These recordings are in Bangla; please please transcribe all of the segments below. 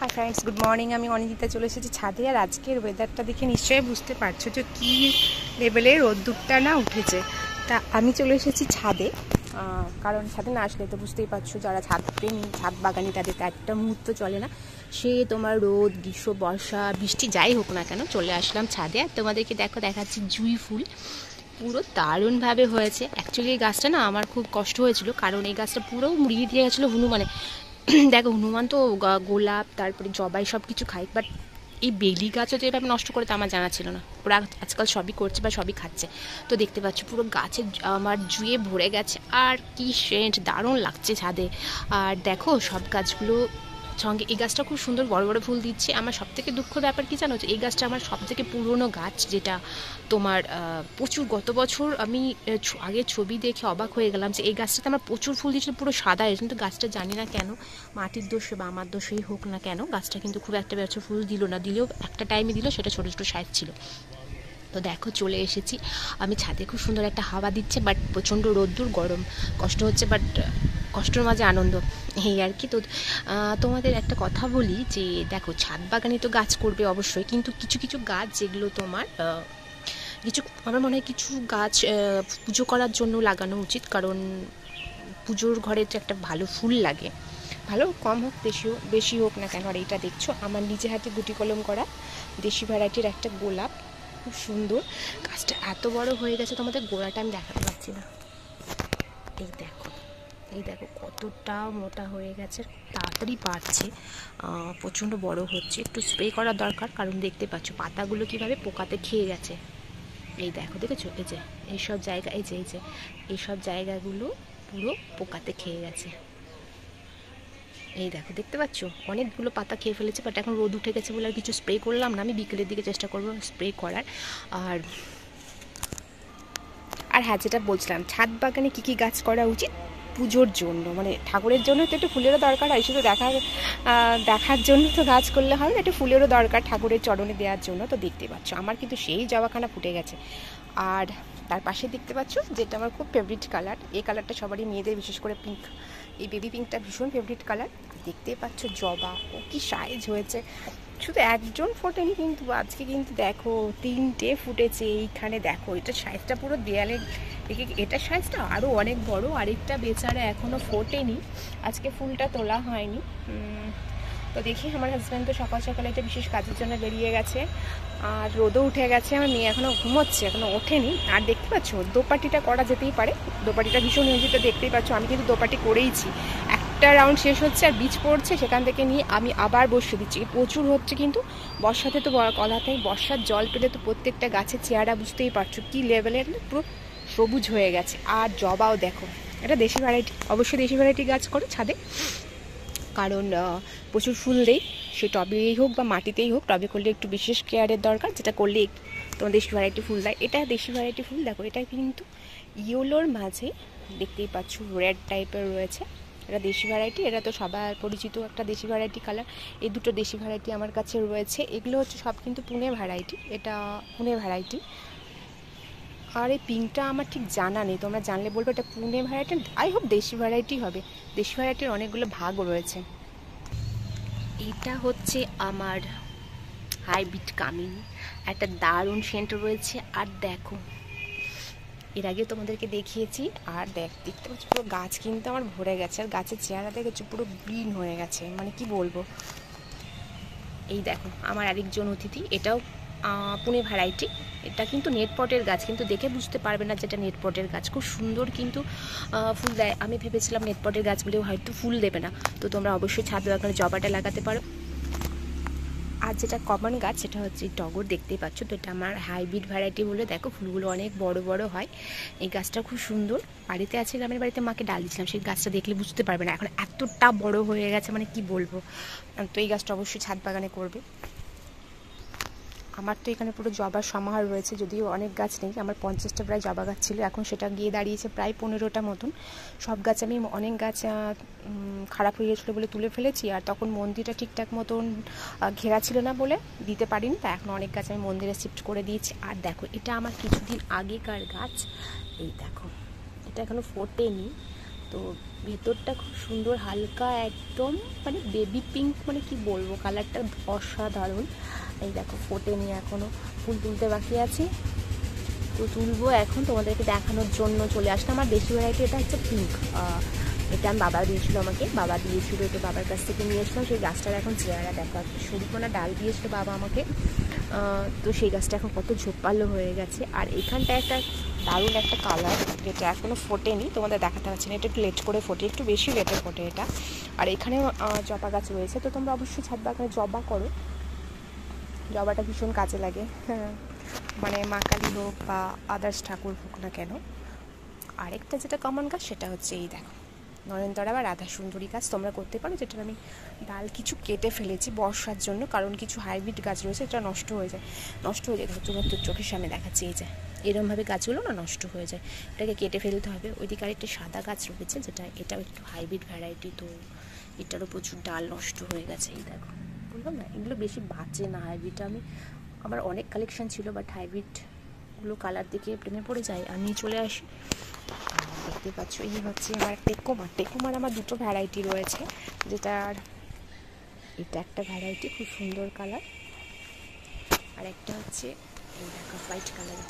Hi friends, good morning. আমি অনিন্দিতা চলে এসেছি ছাদে। আর আজকের ওয়েদারটা দেখে নিশ্চয়ই বুঝতে পারছো যে কী লেভেলের রোদ্দুরটা না উঠেছে। তা আমি চলে এসেছি ছাদে, কারণ ছাদে না আসলে তো বুঝতেই পারছো যারা ছাদ প্রেমী, ছাদ বাগানি, তাদের তো একটা মুহূর্ত চলে না। সে তোমার রোদ, গ্রীষ্ম, বর্ষা, বৃষ্টি যাই হোক না কেন, চলে আসলাম ছাদে। আর তোমাদেরকে দেখাচ্ছি জুঁই ফুল। পুরো দারুণভাবে হয়েছে। অ্যাকচুয়ালি এই গাছটা না আমার খুব কষ্ট হয়েছিল, কারণ এই গাছটা পুরো মুড়িয়ে দিয়ে গেছিলো হনুমানে। দেখো, হনুমান তো গোলাপ, তারপরে জবাই সব কিছু খায়, বাট এই বেলি গাছও তো এভাবে নষ্ট করে তো আমার জানা ছিল না। ওরা আজকাল সবই করছে বা সবই খাচ্ছে। তো দেখতে পাচ্ছ পুরো গাছে আমার জুয়ে ভরে গেছে। আর কি সেন্ট, দারুণ লাগছে ছাদে। আর দেখো সব গাছগুলো সঙ্গে এই গাছটা খুব সুন্দর বড় বড় ফুল দিচ্ছে। আমার সবথেকে দুঃখ ব্যাপার কি জানো, এই গাছটা আমার সবথেকে পুরনো গাছ, যেটা তোমার প্রচুর গত বছর আমি আগে ছবি দেখে অবাক হয়ে গেলাম যে এই গাছটাতে আমার প্রচুর ফুল দিয়েছিল, পুরো সাদা। কিন্তু গাছটা জানি না কেন, মাটির দোষে বা আমার দোষেই হোক না কেন, গাছটা কিন্তু খুব একটা বছর ফুল দিল না। দিলেও একটা টাইমে দিল, সেটা ছোটো ছোটো সাইজ ছিল। তো দেখো চলে এসেছি আমি ছাদে। খুব সুন্দর একটা হাওয়া দিচ্ছে, বাট প্রচণ্ড রোদ্দুর, গরম, কষ্ট হচ্ছে, বাট কষ্টের মাঝে আনন্দ, এই আর কি। তো তোমাদের একটা কথা বলি যে দেখো, ছাদ বাগানে তো গাছ করবে অবশ্যই, কিন্তু কিছু কিছু গাছ যেগুলো তোমার কিছু, আমার মনে হয় কিছু গাছ পুজো করার জন্য লাগানো উচিত। কারণ পুজোর ঘরে তো একটা ভালো ফুল লাগে, ভালো কম হোক বেশি হোক না কেন। আর এইটা দেখছো আমার নিজে হাতে গুটি কলম করা দেশি ভ্যারাইটির একটা গোলাপ, খুব সুন্দর। গাছটা এত বড় হয়ে গেছে, তোমাদের গোড়াটা আমি দেখাতে পারছি না। এই দেখো কতটা মোটা হয়ে গেছে, তাড়াতাড়ি বাড়ছে, প্রচণ্ড বড় হচ্ছে। একটু স্প্রে করার দরকার, কারণ দেখতে পাচ্ছ পাতাগুলো কীভাবে পোকাতে খেয়ে গেছে। এই দেখেছো, এই যে এইসব জায়গা, এইসব জায়গাগুলো পুরো পোকাতে খেয়ে গেছে। এই দেখো, দেখতে পাচ্ছ অনেকগুলো পাতা খেয়ে ফেলেছে। বাট এখন রোদ উঠে গেছে বলে আর কিছু স্প্রে করলাম না। আমি বিকেলের দিকে চেষ্টা করবো স্প্রে করার। আর হ্যাঁ, যেটা বলছিলাম, ছাদ বাগানে কী কী গাছ করা উচিত পুজোর জন্য, মানে ঠাকুরের জন্য তো একটু ফুলেরও দরকার হয়। শুধু দেখার জন্য তো গাছ করলে হবে না, একটু ফুলেরও দরকার ঠাকুরের চরণে দেওয়ার জন্য। তো দেখতে পাচ্ছ আমার কিন্তু সেই জবাখানা ফুটে গেছে। আর তার পাশে দেখতে পাচ্ছ যেটা আমার খুব ফেভারিট কালার, এই কালারটা সবারই, মেয়েদের বিশেষ করে পিঙ্ক, এই বেবি পিঙ্কটা ভীষণ ফেভারিট কালার। দেখতেই পাচ্ছ জবা, ও কি সাইজ হয়েছে। শুধু একজন ফোটেনি কিন্তু, আজকে কিন্তু দেখো 3টে ফুটেছে। এইখানে দেখো, এটা সাইজটা পুরো দেয়ালে, এটার সাইজটা আরও অনেক বড়। আরেকটা বেচারা এখনও ফোটেনি, আজকে ফুলটা তোলা হয়নি। তো দেখি, আমার হাজব্যান্ড তো সকাল সকালে একটা বিশেষ কাজের জন্য বেরিয়ে গেছে, আর রোদও উঠে গেছে। আমার মেয়ে এখনও ঘুমোচ্ছে, এখনও ওঠেনি। আর দেখতে পাচ্ছ দোপাটিটা করা যেতেই পারে, দোপাটিটা ভীষণ ইউজিত, দেখতেই পাচ্ছ আমি কিন্তু দোপাটি করেইছি। একটা রাউন্ড শেষ হচ্ছে আর বীজ পড়ছে, সেখান থেকে নিয়ে আমি আবার বসিয়ে দিচ্ছি। প্রচুর হচ্ছে কিন্তু, বর্ষাতে তো কথাতেই, বর্ষার জল পেলে তো প্রত্যেকটা গাছের চেহারা বুঝতেই পারছো কী লেভেলের, পুরো সবুজ হয়ে গেছে। আর জবাও দেখো, এটা দেশি ভ্যারাইটি, অবশ্যই দেশি ভ্যারাইটি গাছ করো ছাদে, কারণ প্রচুর ফুল দেয়। সে টবেই হোক বা মাটিতেই হোক, টবে করলে একটু বিশেষ কেয়ারের দরকার, যেটা করলে তোমার দেশি ভ্যারাইটি ফুল দেয়। এটা দেশি ভ্যারাইটি ফুল, দেখো এটা কিন্তু ইয়েলোর মাঝে দেখতেই পাচ্ছ রেড টাইপের রয়েছে। এটা দেশি ভ্যারাইটি, এটা তো সবার পরিচিত একটা দেশি ভ্যারাইটি কালার। এই দুটো দেশি ভ্যারাইটি আমার কাছে রয়েছে। এগুলো হচ্ছে সব কিন্তু পুনে ভ্যারাইটি, এটা পুনে ভ্যারাইটি। আর এই পিঙ্কটা আমার ঠিক জানা নেই, তোমরা জানলে বলবো এটা পুনে ভ্যারাইটি, আই হোপ দেশি ভ্যারাইটি হবে। দেশি ভ্যারাইটির অনেকগুলো ভাগ রয়েছে। এটা হচ্ছে আমার হাইব্রিড কামিনী, একটা দারুণ সেন্ট রয়েছে। আর দেখো, এর আগে তোমাদেরকে দেখিয়েছি। আর দেখতে পাচ্ছ পুরো গাছ কিন্তু আমার ভরে গেছে, আর গাছের চেহারা দেখেছো পুরো গ্রিন হয়ে গেছে, মানে কি বলবো। এই দেখো আমার আরেকজন অতিথি, এটাও পুনে ভ্যারাইটি। এটা কিন্তু নেটপটের গাছ, কিন্তু দেখে বুঝতে পারবে না যেটা নেটপটের গাছ। খুব সুন্দর কিন্তু ফুল দেয়। আমি ভেবেছিলাম নেটপটের গাছগুলিও হয়তো ফুল দেবে না। তো তোমরা অবশ্যই ছাদ বাগানে জবাটা লাগাতে পারো। আর যেটা কমন গাছ সেটা হচ্ছে টগর, দেখতেই পাচ্ছ। তো এটা আমার হাইব্রিড ভ্যারাইটি বলে, দেখো ফুলগুলো অনেক বড় বড় হয়। এই গাছটা খুব সুন্দর। বাড়িতে আছে, গ্রামের বাড়িতে মাকে ডাল দিয়েছিলাম, সেই গাছটা দেখলে বুঝতে পারবে না, এখন এতটা বড় হয়ে গেছে, মানে কি বলবো। তো এই গাছটা অবশ্যই ছাদ বাগানে করবে। আমার তো এখানে পুরো জবার সমাহার রয়েছে, যদিও অনেক গাছ নেই। আমার 50টা প্রায় জবা গাছ ছিল, এখন সেটা গিয়ে দাঁড়িয়েছে প্রায় 15টা মতন। সব গাছ আমি, অনেক গাছ খারাপ হয়ে গেছিলো বলে তুলে ফেলেছি, আর তখন মন্দিরটা ঠিকঠাক মতন ঘেরা ছিল না বলে দিতে পারিনি। তা এখন অনেক গাছ আমি মন্দিরে শিফট করে দিয়েছি। আর দেখো, এটা আমার কিছুদিন আগেকার গাছ। এই দেখো, এটা এখনও ফোটেনি, তো ভেতরটা খুব সুন্দর, হালকা একদম মানে বেবি পিঙ্ক, মানে কি বলবো, কালারটা অসাধারণ। এই দেখো ফোটেনি এখনও, ফুল তুলতে বাকি আছে, তো তুলবো এখন, তোমাদেরকে দেখানোর জন্য চলে আসলাম। আমার বেশি ভ্যারাইটি এটা হচ্ছে পিঙ্ক, এটা আমি বাবা দিয়েছিল আমাকে, বাবা দিয়েছিল, তো বাবার কাছ থেকে নিয়ে এসলাম। সেই গাছটার এখন চেহারা দেখো, সরুপোনা ডাল দিয়েছিল বাবা আমাকে, তো সেই গাছটা এখন কত ঝোপালো হয়ে গেছে। আর এখানটা একটা দারুণ একটা কালার, যেটা এখনও ফোটেনি, তোমাদের দেখাতে পারছি না, এটা একটু লেট করে ফোটে, একটু বেশি লেটে ফোটে এটা। আর এখানেও জবা গাছ রয়েছে, তো তোমরা অবশ্যই ছাদ বাগানে জবা করো, জবাটা ভীষণ কাজে লাগে, হ্যাঁ, মানে মা কালী হোক বা আদার্স ঠাকুর হোক না কেন। আরেকটা যেটা কমন গাছ সেটা হচ্ছে এই দেখো নয়নতারা বা রাধা সুন্দরী গাছ, তোমরা করতে পারো, যেটার আমি ডাল কিছু কেটে ফেলেছি বর্ষার জন্য, কারণ কিছু হাইব্রিড গাছ রয়েছে এটা নষ্ট হয়ে যায়, তোমার তো চোখের সামনে দেখাচ্ছে, এই যে এরমভাবে গাছগুলো না নষ্ট হয়ে যায়, এটাকে কেটে ফেলতে হবে। ওইদিকে আরেকটা সাদা গাছ রয়েছে, যেটা এটাও একটু হাইব্রিড ভ্যারাইটি, তো এটারও প্রচুর ডাল নষ্ট হয়ে গেছে, এই দেখো, বললাম না এগুলো বেশি বাঁচে না হাইব্রিড, আমি আমার অনেক কালেকশন ছিল, বাট হাইব্রিডগুলো কালার দেখে প্রেমে পড়ে যায়, আমি চলে আসি। দেখতে পাচ্ছ এই হচ্ছে আমার টেকোমার আমার দুটো ভ্যারাইটি রয়েছে, যেটার এটা একটা ভ্যারাইটি খুব সুন্দর কালার, আর একটা হচ্ছে এই দেখো হোয়াইট কালার।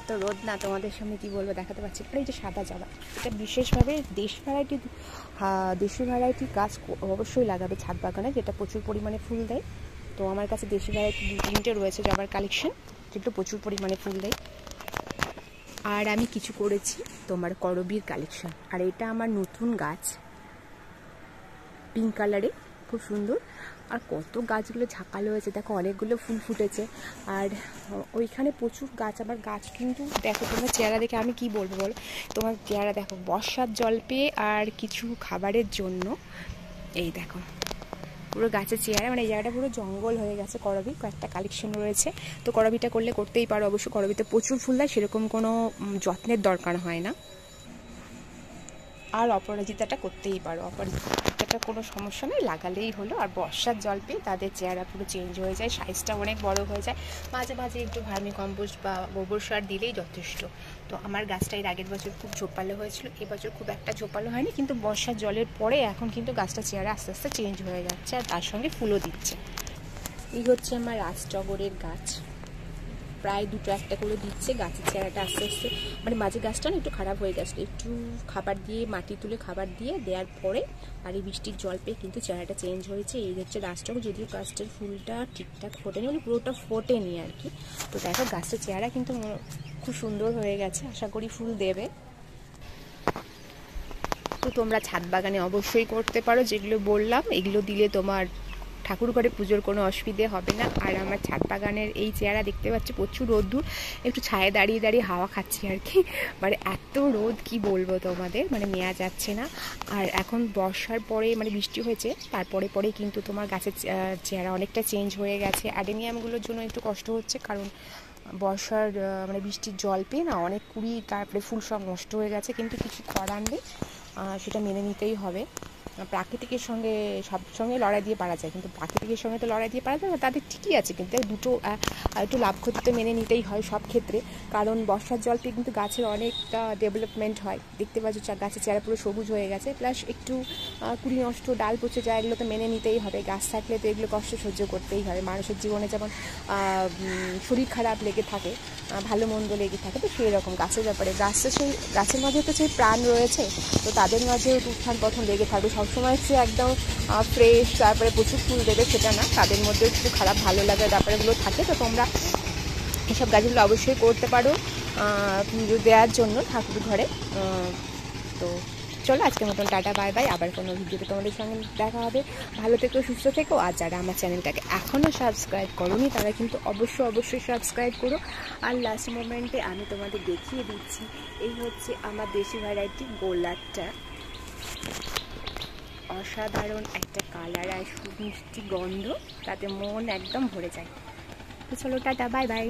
তো রোদ না, তোমাদের সামনে কি বলবো দেখাতে পারছি। আর এই যে সাদা জবা, এটা বিশেষভাবে দেশি ভ্যারাইটি গাছ অবশ্যই লাগাবে ছাদ বাগানে, যেটা প্রচুর পরিমাণে ফুল দেয়। তো আমার কাছে দেশি ভ্যারাইটি 2-3টে রয়েছে জবার কালেকশন, যেগুলো প্রচুর পরিমাণে ফুল দেয়। আর আমি কিছু করেছি তোমার করবীর কালেকশন, আর এটা আমার নতুন গাছ, পিঙ্ক কালারে, খুব সুন্দর। আর কত গাছগুলো ঝাঁকালো হয়েছে দেখো, অনেকগুলো ফুল ফুটেছে। আর ওইখানে প্রচুর গাছ, আবার গাছ কিন্তু দেখো, তোমার চেহারা দেখে আমি কি বলবো বলো, তোমার চেহারা দেখো, বর্ষার জল পেয়ে আর কিছু খাবারের জন্য, এই দেখো পুরো গাছের চেহারা, মানে এই জায়গাটা পুরো জঙ্গল হয়ে গেছে। করবি কয়েকটা কালেকশন রয়েছে, তো করবিটা করতেই পারো অবশ্য, করবিতে প্রচুর ফুল দেয়, সেরকম কোনো যত্নের দরকার হয় না। আর অপরাজিতাটা করতেই পারো, অপরাজিতাটা কোনো সমস্যা নেই, লাগালেই হলো। আর বর্ষার জল পেয়ে তাদের চেহারা পুরো চেঞ্জ হয়ে যায়, সাইজটা অনেক বড় হয়ে যায়, মাঝে মাঝে একটু ভার্মি কম্পোস্ট বা গোবর সার দিলেই যথেষ্ট। তো আমার গাছটা এর আগের বছর খুব ঝোপালো হয়েছিল, এবছর খুব একটা ঝোপালো হয়নি, কিন্তু বর্ষার জলের পরে এখন কিন্তু গাছটার চেহারা আস্তে আস্তে চেঞ্জ হয়ে যাচ্ছে, আর তার সঙ্গে ফুলও দিচ্ছে। এই হচ্ছে আমার রাজটগরের গাছ, প্রায় 2-1টা করে দিচ্ছে, গাছের চেহারাটা আস্তে আস্তে, মানে মাঝে গাছটা না একটু খারাপ হয়ে গেছিলো, একটু খাবার দিয়ে মাটি তুলে খাবার দিয়ে দেওয়ার পরে আর এই বৃষ্টির জল পেয়ে কিন্তু চেহারাটা চেঞ্জ হয়েছে। এই হচ্ছে গাছটাকে, যদিও গাছটার ফুলটা ঠিকঠাক ফোটেনি, মানে পুরোটা ফোটেনি আর কি। তো দেখো গাছটার চেহারা কিন্তু খুব সুন্দর হয়ে গেছে, আশা করি ফুল দেবে। তো তোমরা ছাদ বাগানে অবশ্যই করতে পারো, যেগুলো বললাম এগুলো দিলে তোমার ঠাকুর ঘরে পুজোর কোনো অসুবিধে হবে না। আর আমার ছাদ বাগানের এই চেহারা দেখতে পাচ্ছি, প্রচুর রোদ্দুর, একটু ছায়ে দাঁড়িয়ে দাঁড়িয়ে হাওয়া খাচ্ছি আর কি, মানে এত রোদ কি বলবো তোমাদের, মানে নেওয়া যাচ্ছে না। আর এখন বর্ষার পরে মানে বৃষ্টি হয়েছে, তারপরে কিন্তু তোমার গাছের চেহারা অনেকটা চেঞ্জ হয়ে গেছে। অ্যাডেনিয়ামগুলোর জন্য একটু কষ্ট হচ্ছে, কারণ বর্ষার মানে বৃষ্টির জল পেয়ে না অনেক কুড়ি, তারপরে ফুল সব নষ্ট হয়ে গেছে, কিন্তু কিছু করার নেই, সেটা মেনে নিতেই হবে। প্রাকৃতিকের সঙ্গে সব সঙ্গে লড়াই দিয়ে পারা যায়, কিন্তু প্রাকৃতিকের সঙ্গে তো লড়াই দিয়ে পারা যায় না, তাদের ঠিকই আছে, কিন্তু দুটো একটু লাভ ক্ষতি তো মেনে নিতেই হয় সব ক্ষেত্রে, কারণ বর্ষার জল পেয়ে কিন্তু গাছের অনেকটা ডেভেলপমেন্ট হয়। দেখতে পাচ্ছ গাছের চেহারা পুরো সবুজ হয়ে গেছে, প্লাস একটু কুড়ি নষ্ট, ডাল পচে যায়, এগুলো তো মেনে নিতেই হবে, গাছ থাকলে তো এগুলো কষ্ট সহ্য করতেই হবে। মানুষের জীবনে যেমন শরীর খারাপ লেগে থাকে, ভালো মন্দ লেগে থাকে, তো সেই রকম গাছের ব্যাপারে, গাছের মাঝে তো সেই প্রাণ রয়েছে, তো তাদের মাঝেও উত্থান পতন লেগে থাকবে, সবসময় হচ্ছে একদম ফ্রেশ তারপরে প্রচুর ফুল দেবে সেটা না, তাদের মধ্যেও একটু খারাপ ভালো লাগার ব্যাপারগুলো থাকে। তো তোমরা এসব গাছগুলো অবশ্যই করতে পারো পুজো দেওয়ার জন্য ঠাকুর ঘরে। তো চলো আজকের মতন টাটা, বাই বাই, আবার কোনো ভিডিওতে তোমাদের সঙ্গে দেখা হবে। ভালো থেকো, সুস্থ থেকো। আর যারা আমার চ্যানেলটাকে এখনও সাবস্ক্রাইব করোনি তারা কিন্তু অবশ্যই সাবস্ক্রাইব করো। আর লাস্ট মোমেন্টে আমি তোমাদের দেখিয়ে দিচ্ছি, এই হচ্ছে আমার দেশি ভ্যারাইটি গোলাপটা, অসাধারণ একটা কালার আর মিষ্টি গন্ধ, তাতে মন একদম ভরে যায়। তো চলো টাটা, বাই বাই।